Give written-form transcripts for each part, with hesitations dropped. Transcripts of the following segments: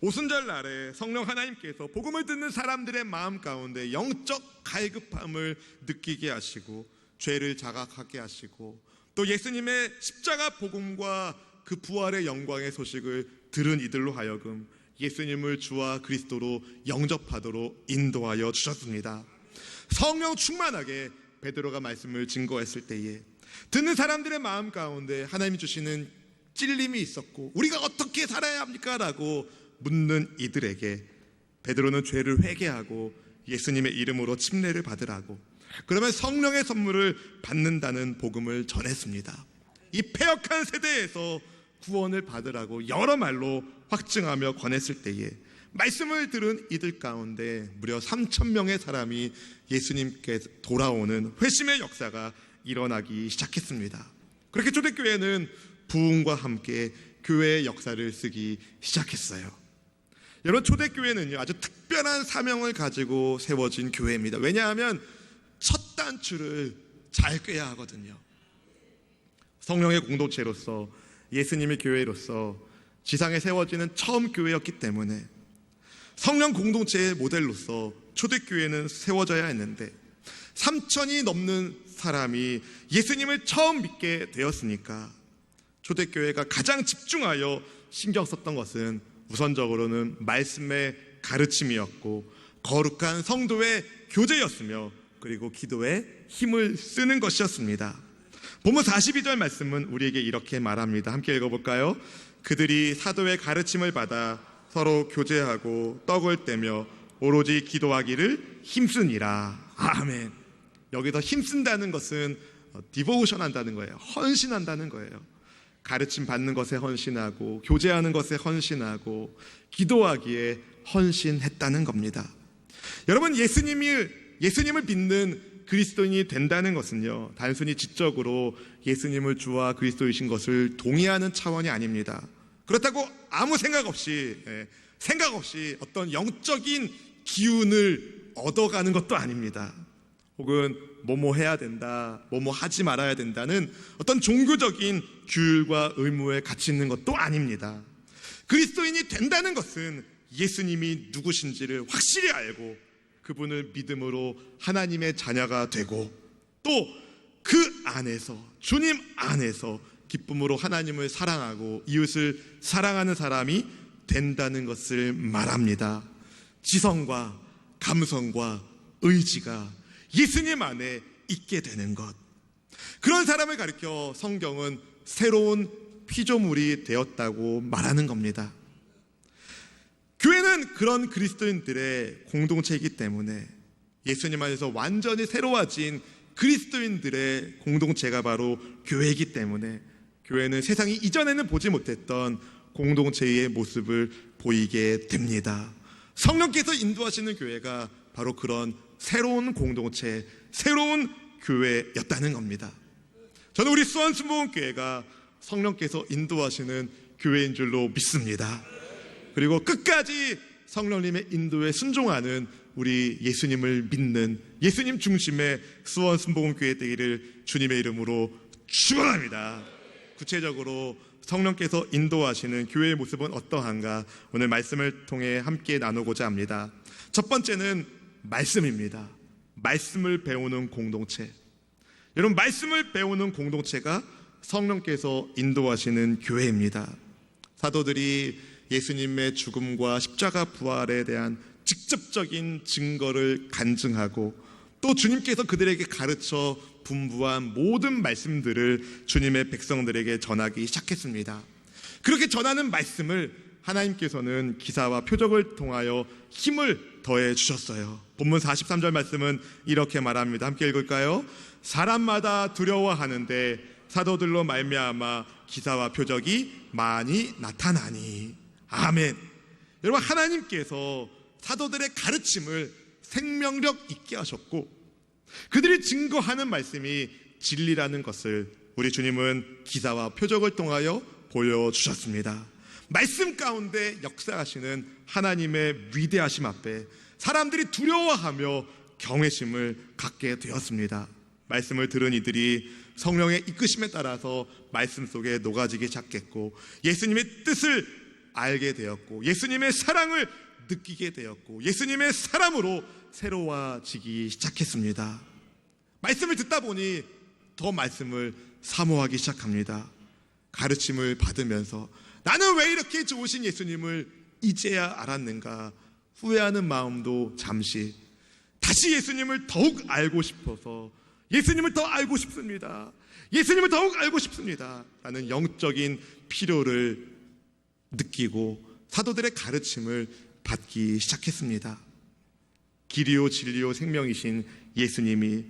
오순절 날에 성령 하나님께서 복음을 듣는 사람들의 마음 가운데 영적 갈급함을 느끼게 하시고 죄를 자각하게 하시고 또 예수님의 십자가 복음과 그 부활의 영광의 소식을 들은 이들로 하여금 예수님을 주와 그리스도로 영접하도록 인도하여 주셨습니다. 성령 충만하게 베드로가 말씀을 증거했을 때에 듣는 사람들의 마음 가운데 하나님이 주시는 찔림이 있었고 우리가 어떻게 살아야 합니까? 라고 묻는 이들에게 베드로는 죄를 회개하고 예수님의 이름으로 침례를 받으라고, 그러면 성령의 선물을 받는다는 복음을 전했습니다. 이 패역한 세대에서 구원을 받으라고 여러 말로 확증하며 권했을 때에 말씀을 들은 이들 가운데 무려 3,000명의 사람이 예수님께 돌아오는 회심의 역사가 일어나기 시작했습니다. 그렇게 초대교회는 부흥과 함께 교회의 역사를 쓰기 시작했어요. 여러분, 초대교회는요 아주 특별한 사명을 가지고 세워진 교회입니다. 왜냐하면 첫 단추를 잘 꿰야 하거든요. 성령의 공동체로서 예수님의 교회로서 지상에 세워지는 처음 교회였기 때문에 성령 공동체의 모델로서 초대교회는 세워져야 했는데 3,000이 넘는 사람이 예수님을 처음 믿게 되었으니까 초대교회가 가장 집중하여 신경 썼던 것은 우선적으로는 말씀의 가르침이었고 거룩한 성도의 교제였으며 그리고 기도에 힘을 쓰는 것이었습니다. 본문 42절 말씀은 우리에게 이렇게 말합니다. 함께 읽어볼까요? 그들이 사도의 가르침을 받아 서로 교제하고 떡을 떼며 오로지 기도하기를 힘쓰니라. 아멘. 여기서 힘쓴다는 것은 디보우션 한다는 거예요. 헌신한다는 거예요. 가르침 받는 것에 헌신하고 교제하는 것에 헌신하고 기도하기에 헌신했다는 겁니다. 여러분, 예수님을 믿는 그리스도인이 된다는 것은요 단순히 지적으로 예수님을 주와 그리스도이신 것을 동의하는 차원이 아닙니다. 그렇다고 아무 생각 없이 어떤 영적인 기운을 얻어가는 것도 아닙니다. 혹은 뭐뭐 해야 된다, 뭐뭐 하지 말아야 된다는 어떤 종교적인 규율과 의무에 갇혀 있는 것도 아닙니다. 그리스도인이 된다는 것은 예수님이 누구신지를 확실히 알고 그분을 믿음으로 하나님의 자녀가 되고 또 그 안에서, 주님 안에서 기쁨으로 하나님을 사랑하고 이웃을 사랑하는 사람이 된다는 것을 말합니다. 지성과 감성과 의지가 예수님 안에 있게 되는 것, 그런 사람을 가리켜 성경은 새로운 피조물이 되었다고 말하는 겁니다. 교회는 그런 그리스도인들의 공동체이기 때문에 예수님 안에서 완전히 새로워진 그리스도인들의 공동체가 바로 교회이기 때문에 교회는 세상이 이전에는 보지 못했던 공동체의 모습을 보이게 됩니다. 성령께서 인도하시는 교회가 바로 그런 새로운 공동체, 새로운 교회였다는 겁니다. 저는 우리 수원순복음교회가 성령께서 인도하시는 교회인 줄로 믿습니다. 그리고 끝까지 성령님의 인도에 순종하는 우리 예수님을 믿는 예수님 중심의 수원순복음교회 되기를 주님의 이름으로 축원합니다. 구체적으로 성령께서 인도하시는 교회의 모습은 어떠한가 오늘 말씀을 통해 함께 나누고자 합니다. 첫 번째는 말씀입니다. 말씀을 배우는 공동체. 여러분, 말씀을 배우는 공동체가 성령께서 인도하시는 교회입니다. 사도들이 예수님의 죽음과 십자가 부활에 대한 직접적인 증거를 간증하고 또 주님께서 그들에게 가르쳐 분부한 모든 말씀들을 주님의 백성들에게 전하기 시작했습니다. 그렇게 전하는 말씀을 하나님께서는 기사와 표적을 통하여 힘을 더해 주셨어요. 본문 43절 말씀은 이렇게 말합니다. 함께 읽을까요? 사람마다 두려워하는데 사도들로 말미암아 기사와 표적이 많이 나타나니. 아멘. 여러분, 하나님께서 사도들의 가르침을 생명력 있게 하셨고 그들이 증거하는 말씀이 진리라는 것을 우리 주님은 기사와 표적을 통하여 보여주셨습니다. 말씀 가운데 역사하시는 하나님의 위대하심 앞에 사람들이 두려워하며 경외심을 갖게 되었습니다. 말씀을 들은 이들이 성령의 이끄심에 따라서 말씀 속에 녹아지기 시작했고 예수님의 뜻을 알게 되었고 예수님의 사랑을 느끼게 되었고 예수님의 사람으로 새로워지기 시작했습니다. 말씀을 듣다 보니 더 말씀을 사모하기 시작합니다. 가르침을 받으면서 나는 왜 이렇게 좋으신 예수님을 이제야 알았는가 후회하는 마음도 잠시, 다시 예수님을 더욱 알고 싶어서 예수님을 더 알고 싶습니다. 예수님을 더욱 알고 싶습니다 라는 영적인 필요를 느끼고 사도들의 가르침을 받기 시작했습니다. 길이요 진리요 생명이신 예수님이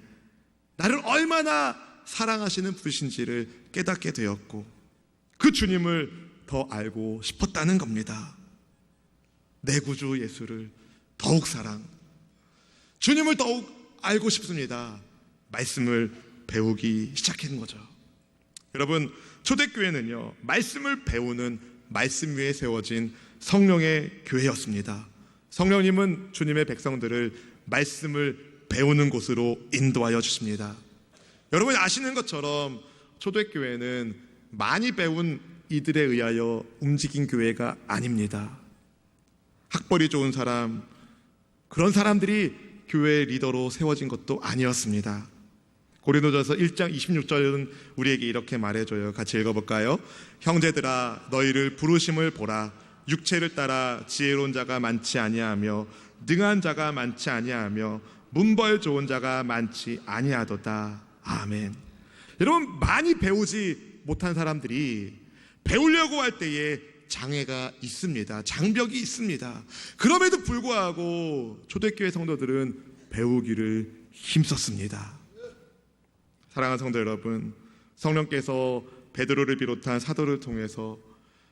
나를 얼마나 사랑하시는 분이신지를 깨닫게 되었고 그 주님을 더 알고 싶었다는 겁니다. 내 구주 예수를 더욱 사랑, 주님을 더욱 알고 싶습니다. 말씀을 배우기 시작한 거죠. 여러분, 초대교회는요, 말씀을 배우는 말씀 위에 세워진 성령의 교회였습니다. 성령님은 주님의 백성들을 말씀을 배우는 곳으로 인도하여 주십니다. 여러분이 아시는 것처럼 초대교회는 많이 배운 이들에 의하여 움직인 교회가 아닙니다. 학벌이 좋은 사람, 그런 사람들이 교회의 리더로 세워진 것도 아니었습니다. 고린도전서 1장 26절은 우리에게 이렇게 말해줘요. 같이 읽어볼까요? 형제들아 너희를 부르심을 보라. 육체를 따라 지혜로운 자가 많지 아니하며 능한 자가 많지 아니하며 문벌 좋은 자가 많지 아니하도다. 아멘. 여러분, 많이 배우지 못한 사람들이 배우려고 할 때에 장애가 있습니다. 장벽이 있습니다. 그럼에도 불구하고 초대교회 성도들은 배우기를 힘썼습니다. 사랑하는 성도 여러분, 성령께서 베드로를 비롯한 사도를 통해서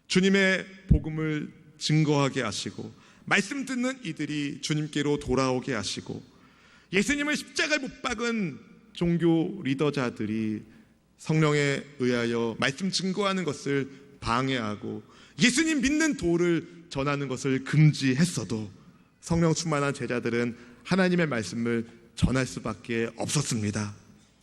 주님의 복음을 증거하게 하시고 말씀 듣는 이들이 주님께로 돌아오게 하시고 예수님을 십자가에 못 박은 종교 리더자들이 성령에 의하여 말씀 증거하는 것을 방해하고 예수님 믿는 도를 전하는 것을 금지했어도 성령 충만한 제자들은 하나님의 말씀을 전할 수밖에 없었습니다.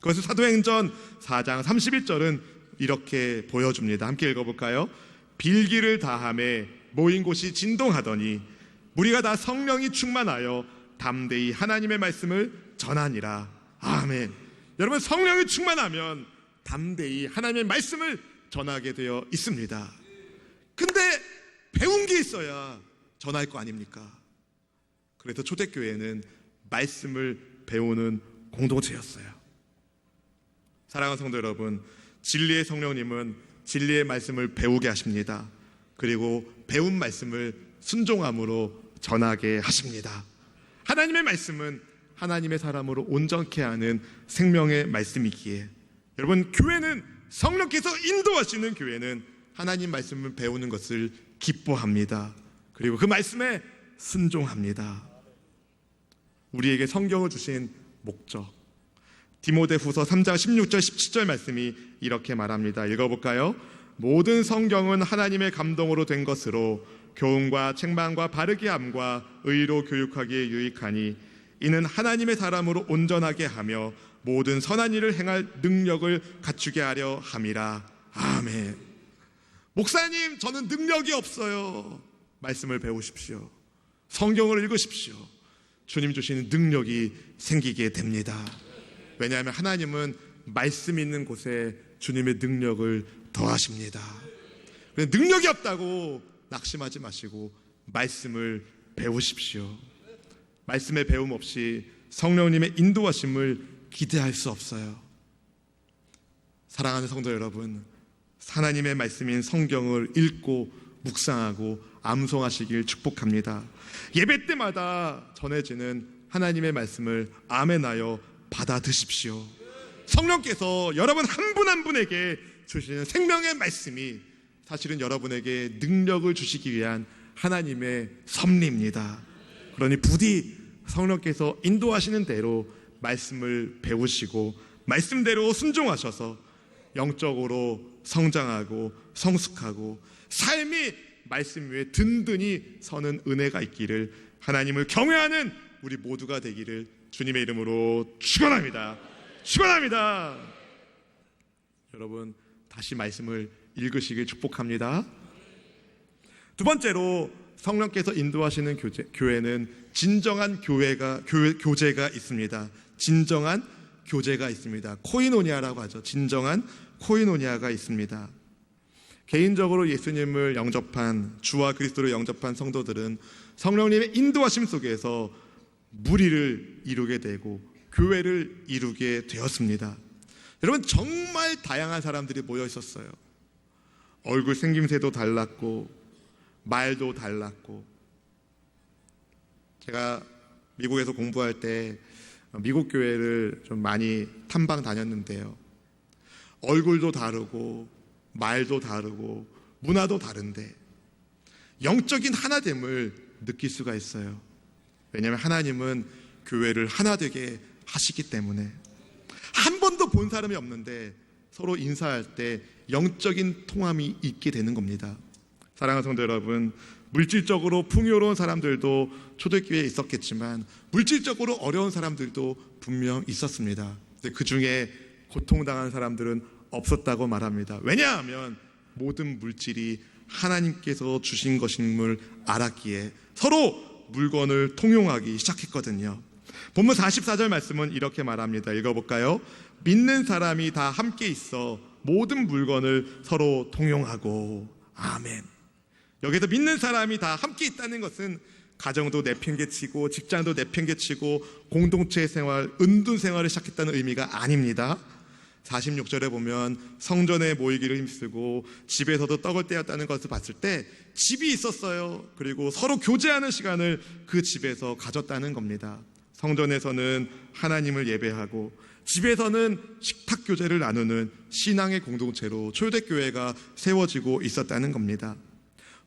그것을 사도행전 4장 31절은 이렇게 보여줍니다. 함께 읽어볼까요? 빌기를 다함에 모인 곳이 진동하더니 무리가 다 성령이 충만하여 담대히 하나님의 말씀을 전하니라. 아멘. 여러분, 성령이 충만하면 담대히 하나님의 말씀을 전하게 되어 있습니다. 근데 배운 게 있어야 전할 거 아닙니까? 그래서 초대교회는 말씀을 배우는 공동체였어요. 사랑하는 성도 여러분, 진리의 성령님은 진리의 말씀을 배우게 하십니다. 그리고 배운 말씀을 순종함으로 전하게 하십니다. 하나님의 말씀은 하나님의 사람으로 온전케 하는 생명의 말씀이기에 여러분, 교회는 성령께서 인도하시는 교회는 하나님 말씀을 배우는 것을 기뻐합니다. 그리고 그 말씀에 순종합니다. 우리에게 성경을 주신 목적, 디모데후서 3장 16절 17절 말씀이 이렇게 말합니다. 읽어볼까요? 모든 성경은 하나님의 감동으로 된 것으로 교훈과 책망과 바르게 함과 의로 교육하기에 유익하니 이는 하나님의 사람으로 온전하게 하며 모든 선한 일을 행할 능력을 갖추게 하려 함이라. 아멘. 목사님, 저는 능력이 없어요. 말씀을 배우십시오. 성경을 읽으십시오. 주님 주시는 능력이 생기게 됩니다. 왜냐하면 하나님은 말씀 있는 곳에 주님의 능력을 더하십니다. 능력이 없다고 낙심하지 마시고 말씀을 배우십시오. 말씀의 배움 없이 성령님의 인도하심을 기대할 수 없어요. 사랑하는 성도 여러분, 하나님의 말씀인 성경을 읽고 묵상하고 암송하시길 축복합니다. 예배 때마다 전해지는 하나님의 말씀을 아멘하여 받아 드십시오. 성령께서 여러분 한 분 한 분에게 주시는 생명의 말씀이 사실은 여러분에게 능력을 주시기 위한 하나님의 섭리입니다. 그러니 부디 성령께서 인도하시는 대로 말씀을 배우시고 말씀대로 순종하셔서 영적으로 성장하고 성숙하고 삶이 말씀 위에 든든히 서는 은혜가 있기를 하나님을 경외하는 우리 모두가 되기를 주님의 이름으로 축원합니다. 축원합니다. 여러분, 다시 말씀을 읽으시길 축복합니다. 두 번째로 성령께서 인도하시는 교회는 진정한 교제가 있습니다. 진정한 교제가 있습니다. 코이노니아라고 하죠. 진정한 코이노니아가 있습니다. 개인적으로 예수님을 영접한, 주와 그리스도를 영접한 성도들은 성령님의 인도하심 속에서 무리를 이루게 되고 교회를 이루게 되었습니다. 여러분, 정말 다양한 사람들이 모여 있었어요. 얼굴 생김새도 달랐고 말도 달랐고. 제가 미국에서 공부할 때 미국 교회를 좀 많이 탐방 다녔는데요, 얼굴도 다르고 말도 다르고 문화도 다른데 영적인 하나됨을 느낄 수가 있어요. 왜냐하면 하나님은 교회를 하나 되게 하시기 때문에. 한 번도 본 사람이 없는데 서로 인사할 때 영적인 통함이 있게 되는 겁니다. 사랑하는 성도 여러분, 물질적으로 풍요로운 사람들도 초대교회에 있었겠지만 물질적으로 어려운 사람들도 분명 있었습니다. 그 중에 고통당한 사람들은 없었다고 말합니다. 왜냐하면 모든 물질이 하나님께서 주신 것임을 알았기에 서로 물건을 통용하기 시작했거든요. 본문 44절 말씀은 이렇게 말합니다. 읽어볼까요? 믿는 사람이 다 함께 있어 모든 물건을 서로 통용하고. 아멘. 여기서 믿는 사람이 다 함께 있다는 것은 가정도 내팽개치고 직장도 내팽개치고 공동체 생활, 은둔 생활을 시작했다는 의미가 아닙니다. 46절에 보면 성전에 모이기를 힘쓰고 집에서도 떡을 떼었다는 것을 봤을 때 집이 있었어요. 그리고 서로 교제하는 시간을 그 집에서 가졌다는 겁니다. 성전에서는 하나님을 예배하고 집에서는 식탁 교제를 나누는 신앙의 공동체로 초대교회가 세워지고 있었다는 겁니다.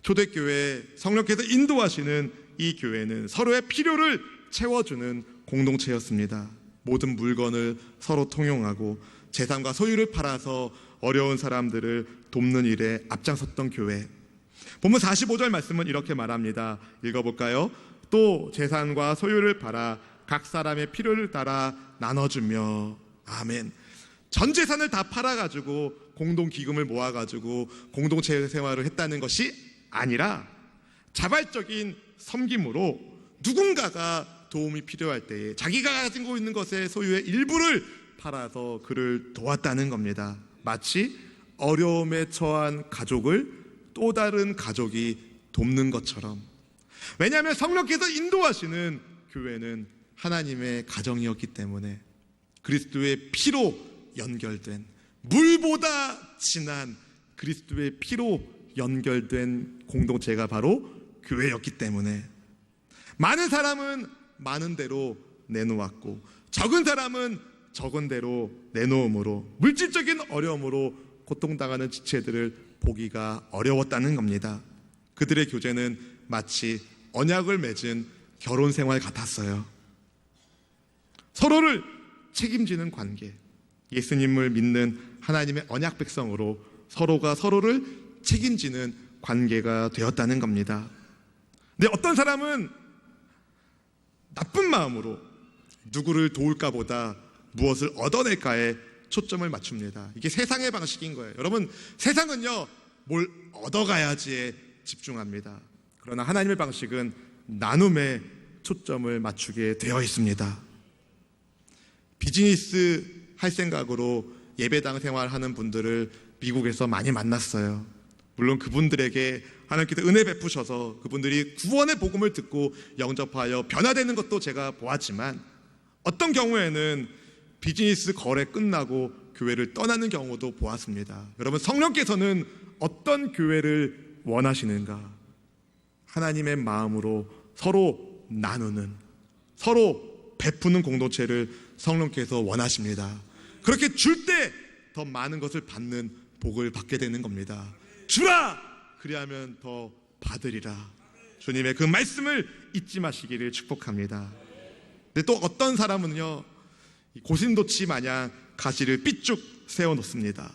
초대교회, 성령께서 인도하시는 이 교회는 서로의 필요를 채워주는 공동체였습니다. 모든 물건을 서로 통용하고 재산과 소유를 팔아서 어려운 사람들을 돕는 일에 앞장섰던 교회. 본문 45절 말씀은 이렇게 말합니다. 읽어볼까요? 또 재산과 소유를 팔아 각 사람의 필요를 따라 나눠주며. 아멘. 전 재산을 다 팔아가지고 공동기금을 모아가지고 공동체 생활을 했다는 것이 아니라 자발적인 섬김으로 누군가가 도움이 필요할 때에 자기가 가지고 있는 것의 소유의 일부를 팔아서 그를 도왔다는 겁니다. 마치 어려움에 처한 가족을 또 다른 가족이 돕는 것처럼. 왜냐하면 성령께서 인도하시는 교회는 하나님의 가정이었기 때문에 그리스도의 피로 연결된, 물보다 진한 그리스도의 피로 연결된 공동체가 바로 교회였기 때문에 많은 사람은 많은 대로 내놓았고 적은 사람은 적은 대로 내놓음으로 물질적인 어려움으로 고통당하는 지체들을 보기가 어려웠다는 겁니다. 그들의 교제는 마치 언약을 맺은 결혼 생활 같았어요. 서로를 책임지는 관계, 예수님을 믿는 하나님의 언약 백성으로 서로가 서로를 책임지는 관계가 되었다는 겁니다. 근데 어떤 사람은 나쁜 마음으로 누구를 도울까 보다 무엇을 얻어낼까에 초점을 맞춥니다. 이게 세상의 방식인 거예요. 여러분, 세상은요, 뭘 얻어가야지에 집중합니다. 그러나 하나님의 방식은 나눔에 초점을 맞추게 되어 있습니다. 비즈니스 할 생각으로 예배당 생활하는 분들을 미국에서 많이 만났어요. 물론 그분들에게 하나님께서 은혜 베푸셔서 그분들이 구원의 복음을 듣고 영접하여 변화되는 것도 제가 보았지만 어떤 경우에는 비즈니스 거래 끝나고 교회를 떠나는 경우도 보았습니다. 여러분, 성령께서는 어떤 교회를 원하시는가? 하나님의 마음으로 서로 나누는, 서로 베푸는 공동체를 성령께서 원하십니다. 그렇게 줄 때 더 많은 것을 받는 복을 받게 되는 겁니다. 주라! 그리하면 더 받으리라. 주님의 그 말씀을 잊지 마시기를 축복합니다. 근데 또 어떤 사람은요, 고슴도치 마냥 가시를 삐쭉 세워놓습니다.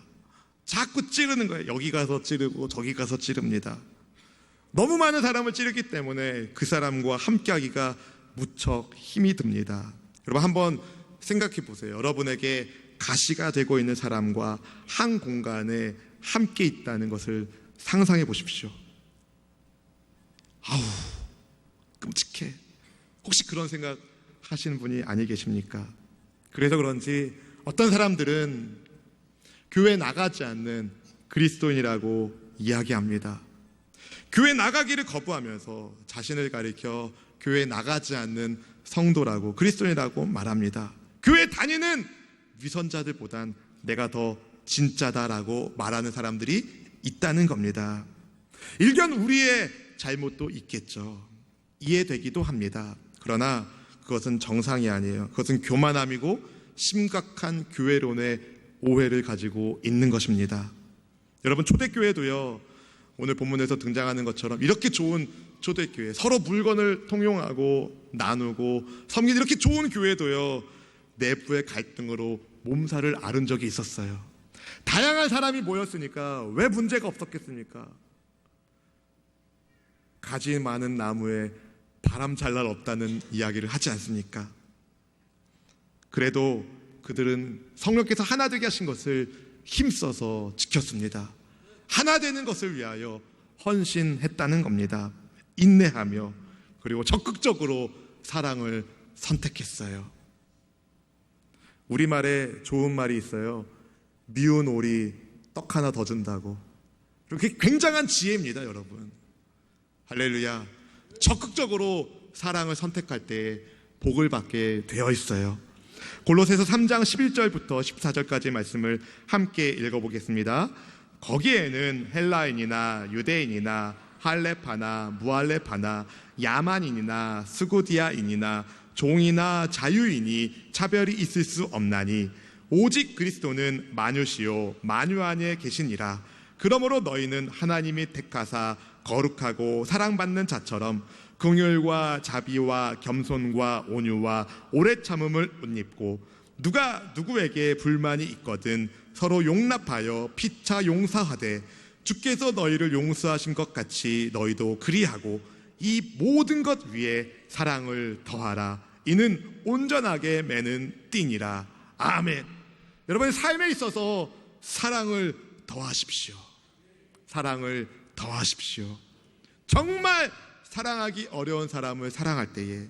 자꾸 찌르는 거예요. 여기 가서 찌르고 저기 가서 찌릅니다. 너무 많은 사람을 찌르기 때문에 그 사람과 함께하기가 무척 힘이 듭니다. 여러분, 한번 생각해 보세요. 여러분에게 가시가 되고 있는 사람과 한 공간에 함께 있다는 것을 상상해 보십시오. 아우, 끔찍해. 혹시 그런 생각 하시는 분이 아니 계십니까? 그래서 그런지 어떤 사람들은 교회 나가지 않는 그리스도인이라고 이야기합니다. 교회 나가기를 거부하면서 자신을 가리켜 교회 나가지 않는 성도라고, 그리스도인이라고 말합니다. 교회 다니는 위선자들보단 내가 더 진짜다라고 말하는 사람들이 있다는 겁니다. 일견 우리의 잘못도 있겠죠. 이해되기도 합니다. 그러나 그것은 정상이 아니에요. 그것은 교만함이고 심각한 교회론의 오해를 가지고 있는 것입니다. 여러분, 초대교회도요, 오늘 본문에서 등장하는 것처럼 이렇게 좋은 초대교회, 서로 물건을 통용하고 나누고 섬기는 이렇게 좋은 교회도요, 내부의 갈등으로 몸살을 앓은 적이 있었어요. 다양한 사람이 모였으니까 왜 문제가 없었겠습니까? 가지 많은 나무에 바람 잘 날 없다는 이야기를 하지 않습니까? 그래도 그들은 성령께서 하나 되게 하신 것을 힘써서 지켰습니다. 하나 되는 것을 위하여 헌신했다는 겁니다. 인내하며, 그리고 적극적으로 사랑을 선택했어요. 우리말에 좋은 말이 있어요. 미운 오리 떡 하나 더 준다고. 그게 굉장한 지혜입니다, 여러분. 할렐루야. 적극적으로 사랑을 선택할 때 복을 받게 되어 있어요. 골로새서 3장 11절부터 14절까지의 말씀을 함께 읽어보겠습니다. 거기에는 헬라인이나 유대인이나 할레파나 무할레파나 야만인이나 스고디아인이나 종이나 자유인이 차별이 있을 수 없나니 오직 그리스도는 만유시요 만유 안에 계시니라. 그러므로 너희는 하나님이 택하사 거룩하고 사랑받는 자처럼 긍휼과 자비와 겸손과 온유와 오래 참음을 옷 입고 누가 누구에게 불만이 있거든 서로 용납하여 피차 용서하되 주께서 너희를 용서하신 것 같이 너희도 그리하고 이 모든 것 위에 사랑을 더하라. 이는 온전하게 매는 띠니라. 아멘. 여러분, 삶에 있어서 사랑을 더하십시오. 사랑을 더하십시오. 정말 사랑하기 어려운 사람을 사랑할 때에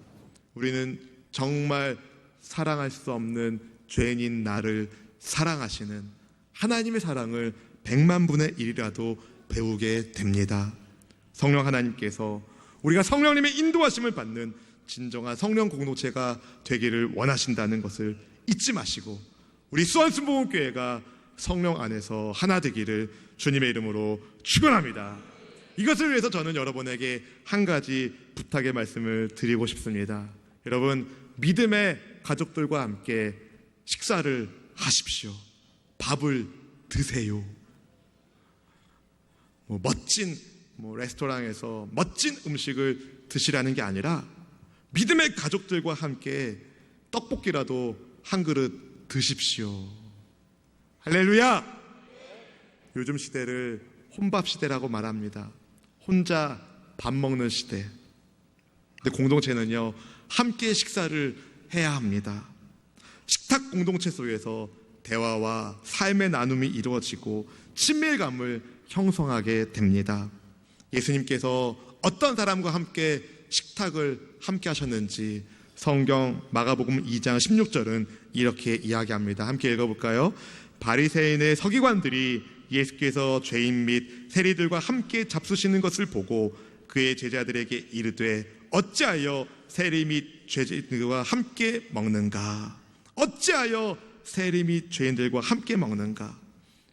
우리는 정말 사랑할 수 없는 죄인인 나를 사랑하시는 하나님의 사랑을 100만 분의 1이라도 배우게 됩니다. 성령 하나님께서 우리가 성령님의 인도하심을 받는 진정한 성령 공동체가 되기를 원하신다는 것을 잊지 마시고 우리 수원순복음교회가 성령 안에서 하나 되기를 주님의 이름으로 축원합니다. 이것을 위해서 저는 여러분에게 한 가지 부탁의 말씀을 드리고 싶습니다. 여러분, 믿음의 가족들과 함께 식사를 하십시오. 밥을 드세요. 멋진 레스토랑에서 멋진 음식을 드시라는 게 아니라 믿음의 가족들과 함께 떡볶이라도 한 그릇 드십시오. 할렐루야! 요즘 시대를 혼밥 시대라고 말합니다. 혼자 밥 먹는 시대. 근데 공동체는요, 함께 식사를 해야 합니다. 식탁 공동체 속에서 대화와 삶의 나눔이 이루어지고 친밀감을 형성하게 됩니다. 예수님께서 어떤 사람과 함께 식탁을 함께 하셨는지 성경 마가복음 2장 16절은 이렇게 이야기합니다. 함께 읽어볼까요? 바리새인의 서기관들이 예수께서 죄인 및 세리들과 함께 잡수시는 것을 보고 그의 제자들에게 이르되 어찌하여 세리 및 죄인들과 함께 먹는가? 어찌하여 세리 및 죄인들과 함께 먹는가?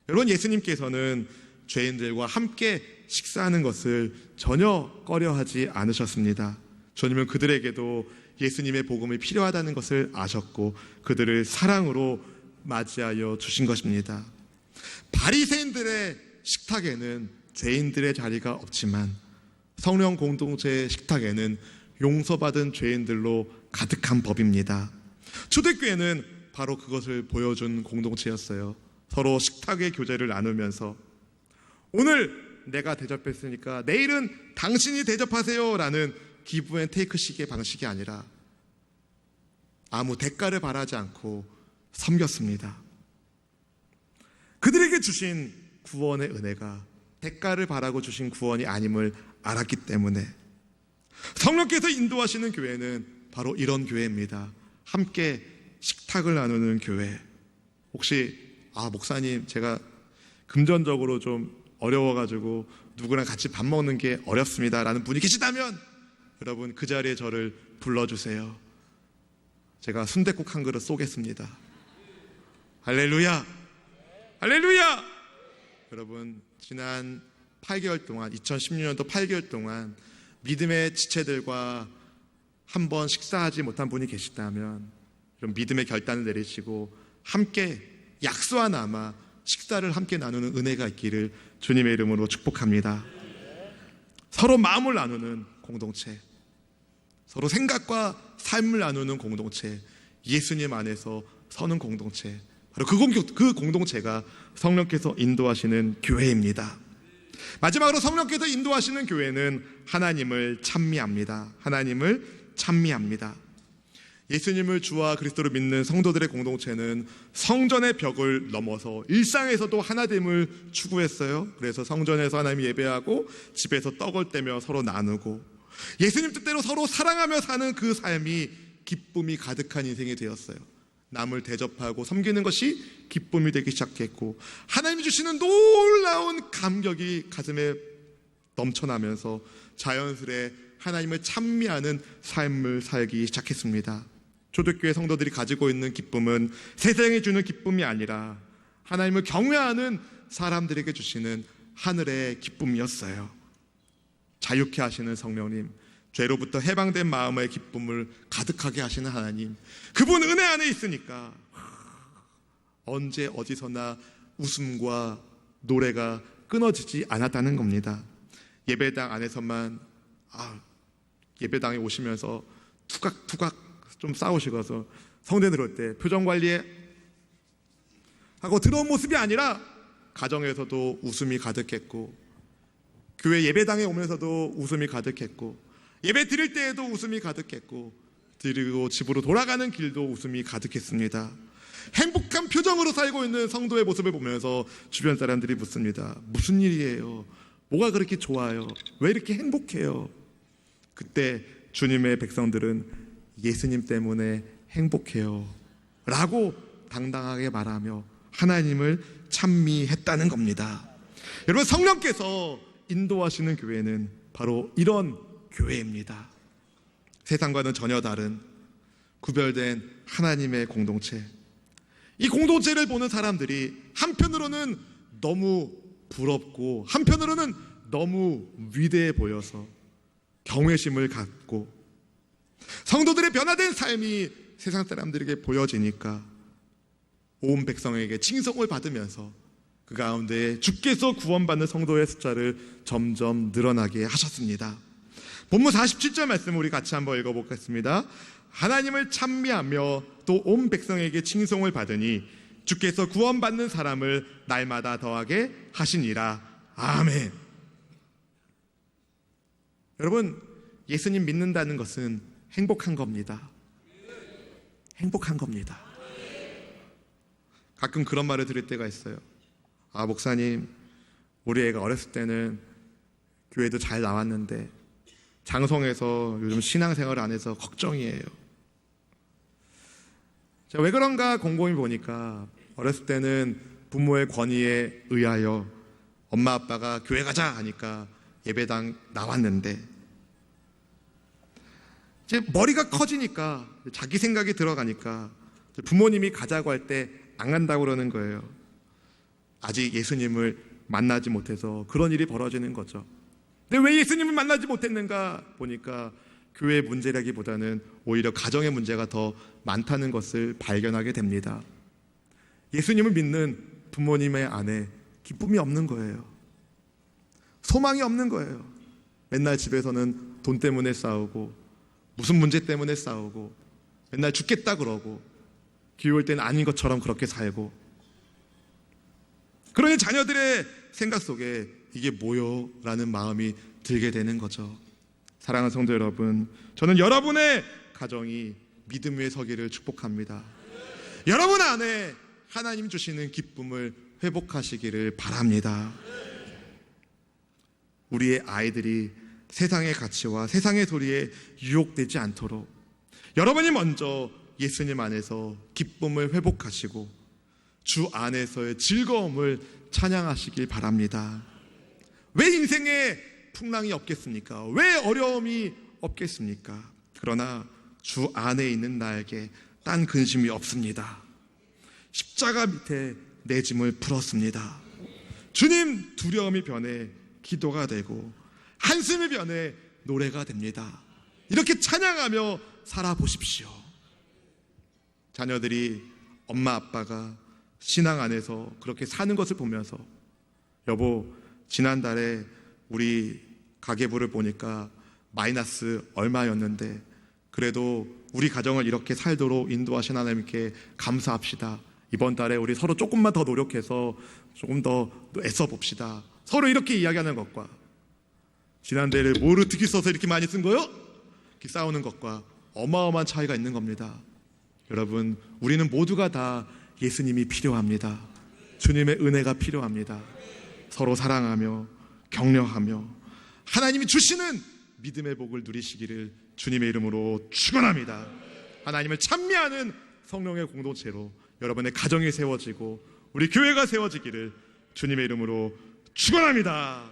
여러분, 예수님께서는 죄인들과 함께 식사하는 것을 전혀 꺼려하지 않으셨습니다. 주님은 그들에게도 예수님의 복음이 필요하다는 것을 아셨고 그들을 사랑으로 맞이하여 주신 것입니다. 바리새인들의 식탁에는 죄인들의 자리가 없지만 성령 공동체의 식탁에는 용서받은 죄인들로 가득한 법입니다. 초대교회는 바로 그것을 보여준 공동체였어요. 서로 식탁의 교제를 나누면서 오늘 내가 대접했으니까 내일은 당신이 대접하세요 라는 기브 앤 테이크식의 방식이 아니라 아무 대가를 바라지 않고 섬겼습니다. 그들에게 주신 구원의 은혜가 대가를 바라고 주신 구원이 아님을 알았기 때문에 성령께서 인도하시는 교회는 바로 이런 교회입니다. 함께 식탁을 나누는 교회. 혹시 목사님 제가 금전적으로 좀 어려워가지고 누구랑 같이 밥 먹는 게 어렵습니다 라는 분이 계시다면 여러분 그 자리에 저를 불러주세요. 제가 순댓국 한 그릇 쏘겠습니다. 할렐루야, 할렐루야. 여러분 지난 8개월 동안 2016년도 8개월 동안 믿음의 지체들과 한번 식사하지 못한 분이 계시다면 이런 믿음의 결단을 내리시고 함께 약수와 남아 식사를 함께 나누는 은혜가 있기를 주님의 이름으로 축복합니다. 서로 마음을 나누는 공동체, 서로 생각과 삶을 나누는 공동체, 예수님 안에서 서는 공동체, 바로 그 공동체가 성령께서 인도하시는 교회입니다. 마지막으로 성령께서 인도하시는 교회는 하나님을 찬미합니다. 하나님을 찬미합니다. 예수님을 주와 그리스도로 믿는 성도들의 공동체는 성전의 벽을 넘어서 일상에서도 하나됨을 추구했어요. 그래서 성전에서 하나님 예배하고 집에서 떡을 떼며 서로 나누고 예수님 뜻대로 서로 사랑하며 사는 그 삶이 기쁨이 가득한 인생이 되었어요. 남을 대접하고 섬기는 것이 기쁨이 되기 시작했고 하나님이 주시는 놀라운 감격이 가슴에 넘쳐나면서 자연스레 하나님을 찬미하는 삶을 살기 시작했습니다. 초대교회 성도들이 가지고 있는 기쁨은 세상이 주는 기쁨이 아니라 하나님을 경외하는 사람들에게 주시는 하늘의 기쁨이었어요. 자유케 하시는 성령님, 죄로부터 해방된 마음의 기쁨을 가득하게 하시는 하나님, 그분 은혜 안에 있으니까 언제 어디서나 웃음과 노래가 끊어지지 않았다는 겁니다. 예배당 안에서만 예배당에 오시면서 투각투각 좀 싸우시고서 성대 들어올 때 표정 관리해 하고 들어온 모습이 아니라 가정에서도 웃음이 가득했고 교회 예배당에 오면서도 웃음이 가득했고 예배 드릴 때에도 웃음이 가득했고 드리고 집으로 돌아가는 길도 웃음이 가득했습니다. 행복한 표정으로 살고 있는 성도의 모습을 보면서 주변 사람들이 묻습니다. 무슨 일이에요? 뭐가 그렇게 좋아요? 왜 이렇게 행복해요? 그때 주님의 백성들은 예수님 때문에 행복해요 라고 당당하게 말하며 하나님을 찬미했다는 겁니다. 여러분 성령께서 인도하시는 교회는 바로 이런 교회입니다. 세상과는 전혀 다른 구별된 하나님의 공동체. 이 공동체를 보는 사람들이 한편으로는 너무 부럽고 한편으로는 너무 위대해 보여서 경외심을 갖고 성도들의 변화된 삶이 세상 사람들에게 보여지니까 온 백성에게 칭송을 받으면서 그 가운데 주께서 구원받는 성도의 숫자를 점점 늘어나게 하셨습니다. 본문 47절 말씀 우리 같이 한번 읽어보겠습니다. 하나님을 찬미하며 또 온 백성에게 칭송을 받으니 주께서 구원받는 사람을 날마다 더하게 하시니라. 아멘. 여러분 예수님 믿는다는 것은 행복한 겁니다. 행복한 겁니다. 가끔 그런 말을 들을 때가 있어요. 목사님 우리 애가 어렸을 때는 교회도 잘 나왔는데 장성해서 요즘 신앙생활을 안 해서 걱정이에요. 제가 왜 그런가 곰곰이 보니까 어렸을 때는 부모의 권위에 의하여 엄마 아빠가 교회 가자 하니까 예배당 나왔는데 이제 머리가 커지니까 자기 생각이 들어가니까 부모님이 가자고 할 때 안 간다고 그러는 거예요. 아직 예수님을 만나지 못해서 그런 일이 벌어지는 거죠. 근데 왜 예수님을 만나지 못했는가 보니까 교회의 문제라기보다는 오히려 가정의 문제가 더 많다는 것을 발견하게 됩니다. 예수님을 믿는 부모님의 안에 기쁨이 없는 거예요. 소망이 없는 거예요. 맨날 집에서는 돈 때문에 싸우고 무슨 문제 때문에 싸우고 맨날 죽겠다 그러고 교회 올 때는 아닌 것처럼 그렇게 살고 그러니 자녀들의 생각 속에 이게 뭐요? 라는 마음이 들게 되는 거죠. 사랑하는 성도 여러분, 저는 여러분의 가정이 믿음 위에 서기를 축복합니다. 여러분 안에 하나님 주시는 기쁨을 회복하시기를 바랍니다. 우리의 아이들이 세상의 가치와 세상의 소리에 유혹되지 않도록 여러분이 먼저 예수님 안에서 기쁨을 회복하시고 주 안에서의 즐거움을 찬양하시길 바랍니다. 왜 인생에 풍랑이 없겠습니까? 왜 어려움이 없겠습니까? 그러나 주 안에 있는 나에게 딴 근심이 없습니다. 십자가 밑에 내 짐을 풀었습니다. 주님, 두려움이 변해 기도가 되고 한숨이 변해 노래가 됩니다. 이렇게 찬양하며 살아보십시오. 자녀들이 엄마 아빠가 신앙 안에서 그렇게 사는 것을 보면서 여보, 지난달에 우리 가계부를 보니까 마이너스 얼마였는데 그래도 우리 가정을 이렇게 살도록 인도하신 하나님께 감사합시다. 이번 달에 우리 서로 조금만 더 노력해서 조금 더 애써 봅시다. 서로 이렇게 이야기하는 것과 지난달에 뭘 어떻게 써서 이렇게 많이 쓴 거요? 이렇게 싸우는 것과 어마어마한 차이가 있는 겁니다. 여러분, 우리는 모두가 다 예수님이 필요합니다. 주님의 은혜가 필요합니다. 서로 사랑하며 격려하며 하나님이 주시는 믿음의 복을 누리시기를 주님의 이름으로 축원합니다. 하나님을 찬미하는 성령의 공동체로 여러분의 가정이 세워지고 우리 교회가 세워지기를 주님의 이름으로 축원합니다.